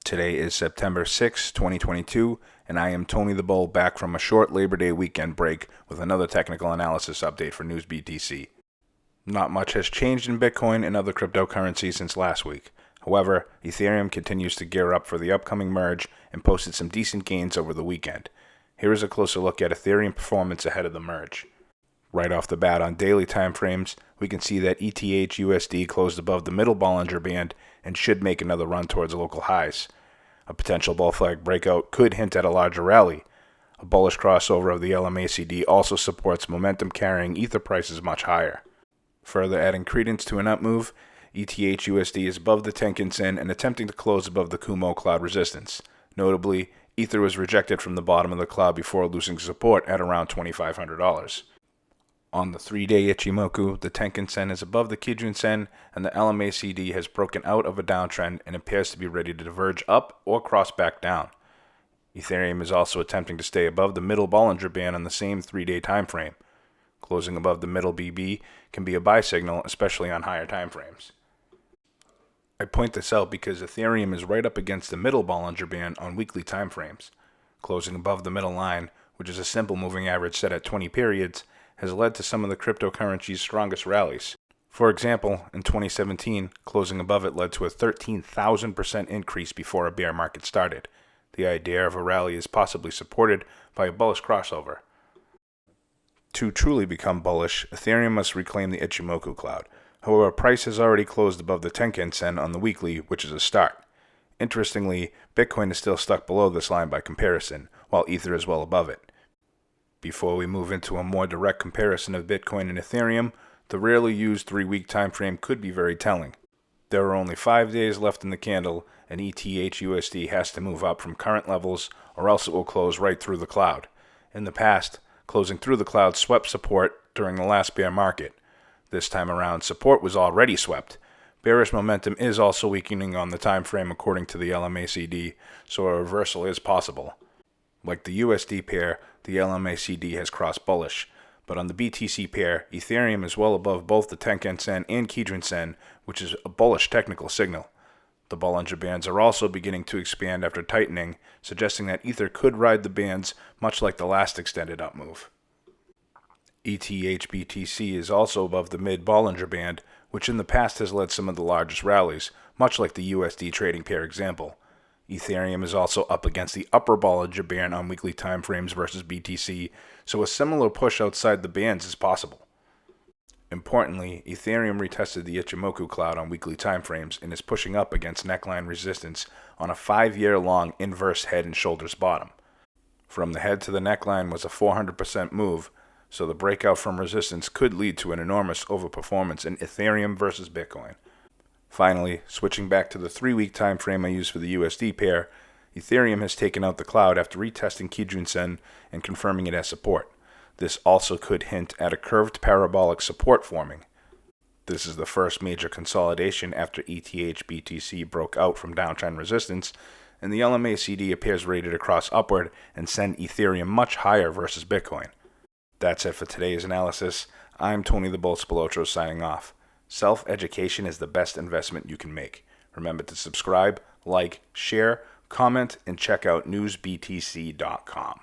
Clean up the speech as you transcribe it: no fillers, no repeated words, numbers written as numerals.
Today is September 6, 2022, and I am Tony the Bull back from a short Labor Day weekend break with another technical analysis update for News BTC. Not much has changed in Bitcoin and other cryptocurrencies since last week. However, Ethereum continues to gear up for the upcoming merge and posted some decent gains over the weekend. Here is a closer look at Ethereum performance ahead of the merge. Right off the bat on daily timeframes, we can see that ETH/USD closed above the middle Bollinger Band and should make another run towards local highs. A potential bull flag breakout could hint at a larger rally. A bullish crossover of the LMACD also supports momentum carrying Ether prices much higher. Further adding credence to an up move, ETH/USD is above the Tenkan Sen and attempting to close above the Kumo cloud resistance. Notably, Ether was rejected from the bottom of the cloud before losing support at around $2,500. On the 3-day Ichimoku, the Tenkan Sen is above the Kijun Sen, and the LMACD has broken out of a downtrend and appears to be ready to diverge up or cross back down. Ethereum is also attempting to stay above the middle Bollinger Band on the same 3-day time frame. Closing above the middle BB can be a buy signal, especially on higher time frames. I point this out because Ethereum is right up against the middle Bollinger Band on weekly time frames. Closing above the middle line, which is a simple moving average set at 20 periods, has led to some of the cryptocurrency's strongest rallies. For example, in 2017, closing above it led to a 13,000% increase before a bear market started. The idea of a rally is possibly supported by a bullish crossover. To truly become bullish, Ethereum must reclaim the Ichimoku cloud. However, price has already closed above the Tenkan Sen on the weekly, which is a start. Interestingly, Bitcoin is still stuck below this line by comparison, while Ether is well above it. Before we move into a more direct comparison of Bitcoin and Ethereum, the rarely used 3-week time frame could be very telling. There are only 5 days left in the candle, and ETH/USD has to move up from current levels or else it will close right through the cloud. In the past, closing through the cloud swept support during the last bear market. This time around, support was already swept. Bearish momentum is also weakening on the time frame according to the LMACD, so a reversal is possible. Like the USD pair, the LMACD has crossed bullish, but on the BTC pair, Ethereum is well above both the Tenkan Sen and Kijun Sen, which is a bullish technical signal. The Bollinger Bands are also beginning to expand after tightening, suggesting that Ether could ride the bands much like the last extended up move. ETH/BTC is also above the mid Bollinger Band, which in the past has led some of the largest rallies, much like the USD trading pair example. Ethereum is also up against the upper Bollinger Band on weekly time frames versus BTC, so a similar push outside the bands is possible. Importantly, Ethereum retested the Ichimoku cloud on weekly time frames and is pushing up against neckline resistance on a 5-year-long inverse head and shoulders bottom. From the head to the neckline was a 400% move, so the breakout from resistance could lead to an enormous overperformance in Ethereum versus Bitcoin. Finally, switching back to the 3-week time frame I use for the USD pair, Ethereum has taken out the cloud after retesting Kijun Sen and confirming it as support. This also could hint at a curved parabolic support forming. This is the first major consolidation after ETH/BTC broke out from downtrend resistance, and the LMACD appears ready to cross upward and send Ethereum much higher versus Bitcoin. That's it for today's analysis. I'm Tony the Bull Spilotro signing off. Self-education is the best investment you can make. Remember to subscribe, like, share, comment, and check out newsbtc.com.